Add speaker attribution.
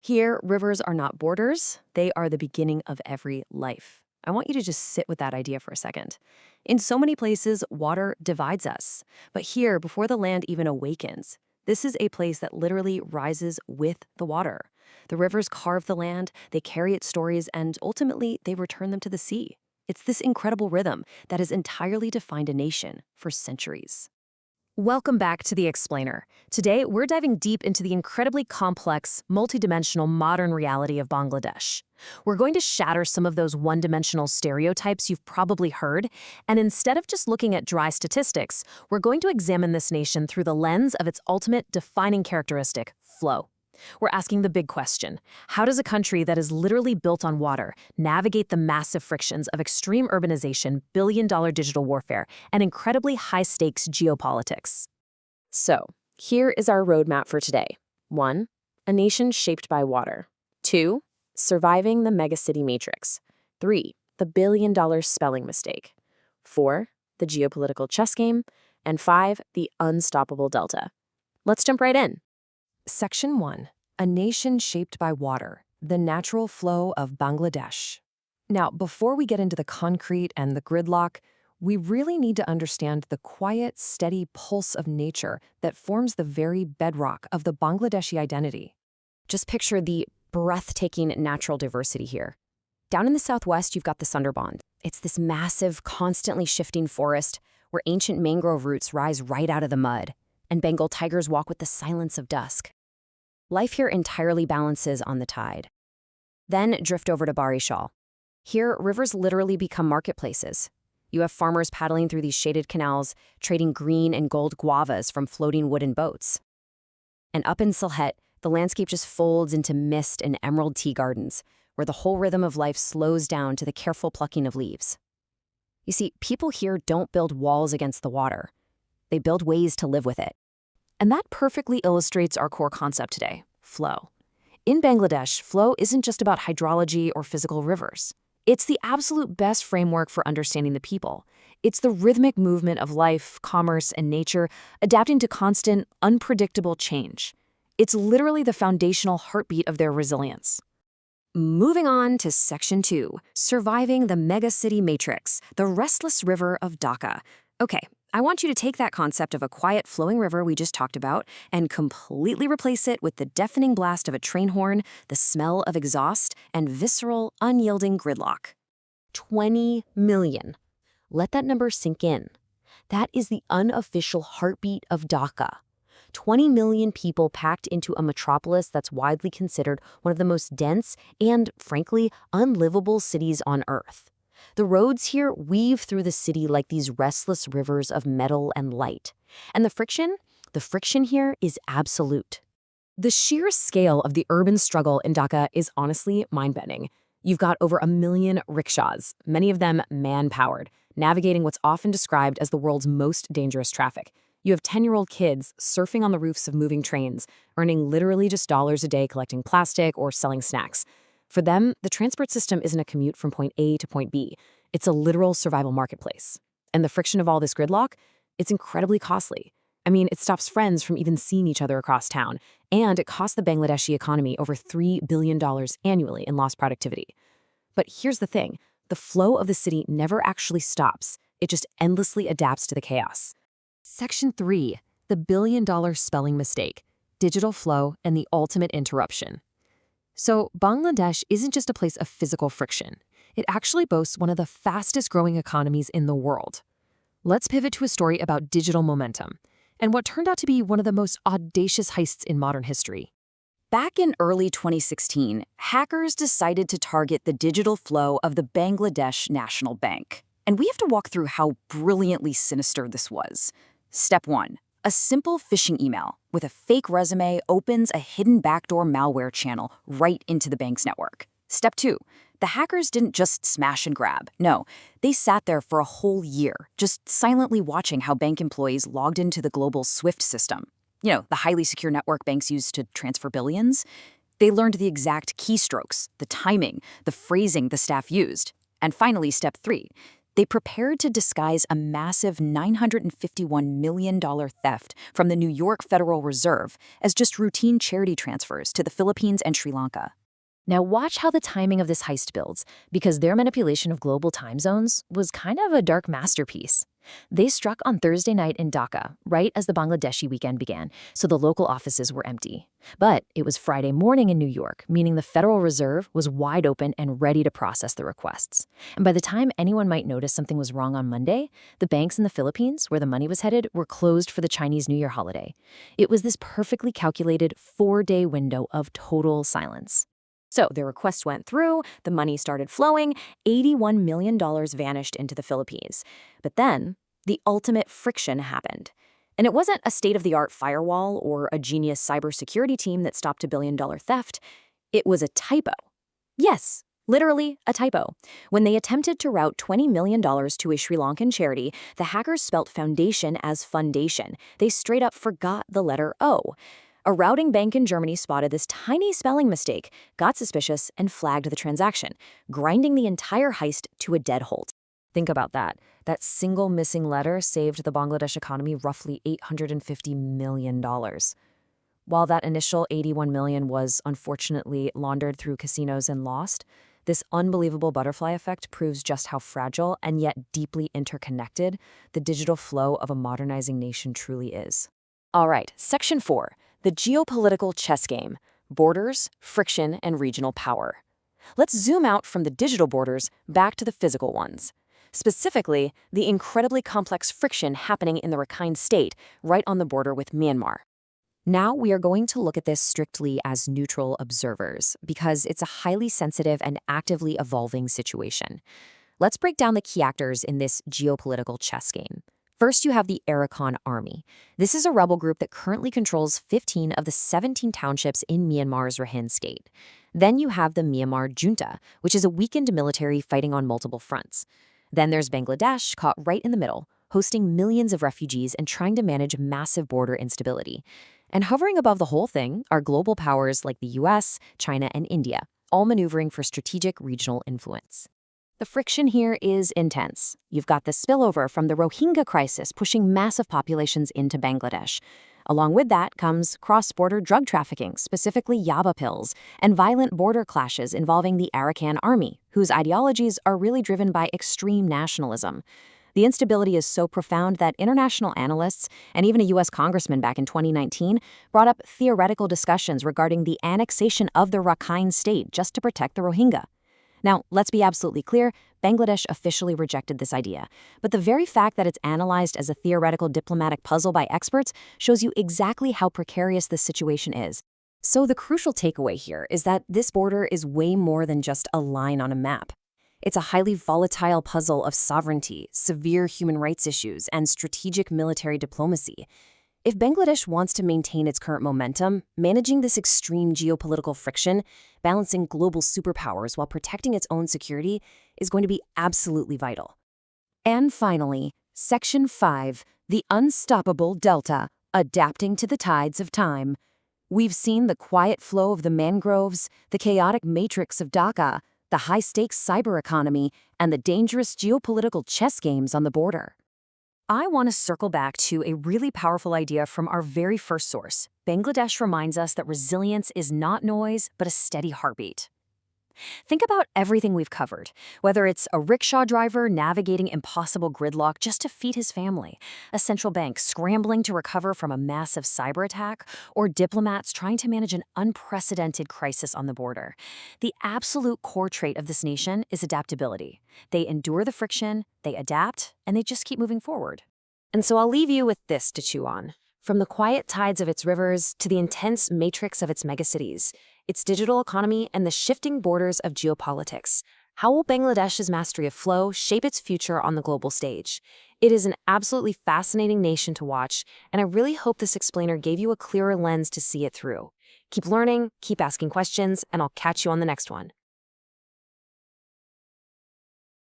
Speaker 1: Here, rivers are not borders, they are the beginning of every life. I want you to just sit with that idea for a second. In so many places, water divides us. But here, before the land even awakens, this is a place that literally rises with the water. The rivers carve the land, they carry its stories, and ultimately, they return them to the sea. It's this incredible rhythm that has entirely defined a nation for centuries. Welcome back to The Explainer. Today, we're diving deep into the incredibly complex, multidimensional modern reality of Bangladesh. We're going to shatter some of those one-dimensional stereotypes you've probably heard, and instead of just looking at dry statistics, we're going to examine this nation through the lens of its ultimate defining characteristic, flow. We're asking the big question: how does a country that is literally built on water navigate the massive frictions of extreme urbanization, billion-dollar digital warfare, and incredibly high-stakes geopolitics? So, here is our roadmap for today. 1. A nation shaped by water. 2. Surviving the megacity matrix. 3. The billion-dollar spelling mistake. 4. The geopolitical chess game. And 5. The unstoppable delta. Let's jump right in. Section 1. A nation shaped by water, the natural flow of Bangladesh. Now, before we get into the concrete and the gridlock, we really need to understand the quiet, steady pulse of nature that forms the very bedrock of the Bangladeshi identity. Just picture the breathtaking natural diversity here. Down in the southwest, you've got the Sunderbans. It's this massive, constantly shifting forest where ancient mangrove roots rise right out of the mud, and Bengal tigers walk with the silence of dusk. Life here entirely balances on the tide. Then drift over to Barishal. Here, rivers literally become marketplaces. You have farmers paddling through these shaded canals, trading green and gold guavas from floating wooden boats. And up in Sylhet, the landscape just folds into mist and emerald tea gardens, where the whole rhythm of life slows down to the careful plucking of leaves. You see, people here don't build walls against the water. They build ways to live with it. And that perfectly illustrates our core concept today, flow. In Bangladesh, flow isn't just about hydrology or physical rivers. It's the absolute best framework for understanding the people. It's the rhythmic movement of life, commerce, and nature adapting to constant, unpredictable change. It's literally the foundational heartbeat of their resilience. Moving on to Section 2, surviving the megacity matrix, the restless river of Dhaka. Okay, I want you to take that concept of a quiet flowing river we just talked about and completely replace it with the deafening blast of a train horn, the smell of exhaust, and visceral, unyielding gridlock. 20 million. Let that number sink in. That is the unofficial heartbeat of Dhaka. 20 million people packed into a metropolis that's widely considered one of the most dense and, frankly, unlivable cities on Earth. The roads here weave through the city like these restless rivers of metal and light. And the friction here is absolute. The sheer scale of the urban struggle in Dhaka is honestly mind-bending. You've got over 1 million rickshaws, many of them man-powered, navigating what's often described as the world's most dangerous traffic. You have 10-year-old kids surfing on the roofs of moving trains, earning literally just dollars a day collecting plastic or selling snacks. For them, the transport system isn't a commute from point A to point B. It's a literal survival marketplace. And the friction of all this gridlock, it's incredibly costly. I mean, it stops friends from even seeing each other across town, and it costs the Bangladeshi economy over $3 billion annually in lost productivity. But here's the thing, the flow of the city never actually stops. It just endlessly adapts to the chaos. Section 3, the billion-dollar spelling mistake, digital flow and the ultimate interruption. So Bangladesh isn't just a place of physical friction. It actually boasts one of the fastest growing economies in the world. Let's pivot to a story about digital momentum and what turned out to be one of the most audacious heists in modern history. Back in early 2016, hackers decided to target the digital flow of the Bangladesh National Bank. And we have to walk through how brilliantly sinister this was. Step 1. A simple phishing email with a fake resume opens a hidden backdoor malware channel right into the bank's network. Step 2. The hackers didn't just smash and grab. No, they sat there for a whole year, just silently watching how bank employees logged into the global SWIFT system. You know, the highly secure network banks use to transfer billions. They learned the exact keystrokes, the timing, the phrasing the staff used. And finally, step 3.
Speaker 2: They prepared to disguise a massive $951 million theft from the New York Federal Reserve as just routine charity transfers to the Philippines and Sri Lanka.
Speaker 1: Now watch how the timing of this heist builds, because their manipulation of global time zones was kind of a dark masterpiece. They struck on Thursday night in Dhaka, right as the Bangladeshi weekend began, so the local offices were empty. But it was Friday morning in New York, meaning the Federal Reserve was wide open and ready to process the requests. And by the time anyone might notice something was wrong on Monday, the banks in the Philippines, where the money was headed, were closed for the Chinese New Year holiday. It was this perfectly calculated 4-day window of total silence. So their request went through, the money started flowing, $81 million vanished into the Philippines. But then, the ultimate friction happened. And it wasn't a state-of-the-art firewall or a genius cybersecurity team that stopped a billion-dollar theft. It was a typo. Yes, literally a typo. When they attempted to route $20 million to a Sri Lankan charity, the hackers spelt foundation as fundation. They straight up forgot the letter O. A routing bank in Germany spotted this tiny spelling mistake, got suspicious, and flagged the transaction, grinding the entire heist to a dead halt. Think about that. That single missing letter saved the Bangladesh economy roughly $850 million. While that initial $81 million was unfortunately laundered through casinos and lost, this unbelievable butterfly effect proves just how fragile and yet deeply interconnected the digital flow of a modernizing nation truly is. All right, Section 4. The geopolitical chess game: borders, friction, and regional power. Let's zoom out from the digital borders back to the physical ones. Specifically, the incredibly complex friction happening in the Rakhine State, right on the border with Myanmar. Now we are going to look at this strictly as neutral observers, because it's a highly sensitive and actively evolving situation. Let's break down the key actors in this geopolitical chess game. First, you have the Arakan Army. This is a rebel group that currently controls 15 of the 17 townships in Myanmar's Rakhine State. Then you have the Myanmar Junta, which is a weakened military fighting on multiple fronts. Then there's Bangladesh, caught right in the middle, hosting millions of refugees and trying to manage massive border instability. And hovering above the whole thing are global powers like the US, China, and India, all maneuvering for strategic regional influence. The friction here is intense. You've got the spillover from the Rohingya crisis pushing massive populations into Bangladesh. Along with that comes cross-border drug trafficking, specifically Yaba pills, and violent border clashes involving the Arakan Army, whose ideologies are really driven by extreme nationalism. The instability is so profound that international analysts, and even a U.S. congressman back in 2019, brought up theoretical discussions regarding the annexation of the Rakhine State just to protect the Rohingya. Now, let's be absolutely clear, Bangladesh officially rejected this idea, but the very fact that it's analyzed as a theoretical diplomatic puzzle by experts shows you exactly how precarious this situation is. So the crucial takeaway here is that this border is way more than just a line on a map. It's a highly volatile puzzle of sovereignty, severe human rights issues, and strategic military diplomacy. If Bangladesh wants to maintain its current momentum, managing this extreme geopolitical friction, balancing global superpowers while protecting its own security, is going to be absolutely vital. And finally, Section 5, the unstoppable delta, adapting to the tides of time. We've seen the quiet flow of the mangroves, the chaotic matrix of Dhaka, the high-stakes cyber economy, and the dangerous geopolitical chess games on the border. I want to circle back to a really powerful idea from our very first source. Bangladesh reminds us that resilience is not noise, but a steady heartbeat. Think about everything we've covered, whether it's a rickshaw driver navigating impossible gridlock just to feed his family, a central bank scrambling to recover from a massive cyber attack, or diplomats trying to manage an unprecedented crisis on the border. The absolute core trait of this nation is adaptability. They endure the friction, they adapt, and they just keep moving forward. And so I'll leave you with this to chew on. From the quiet tides of its rivers to the intense matrix of its megacities, its digital economy, and the shifting borders of geopolitics, how will Bangladesh's mastery of flow shape its future on the global stage? It is an absolutely fascinating nation to watch, and I really hope this explainer gave you a clearer lens to see it through. Keep learning, keep asking questions, and I'll catch you on the next one.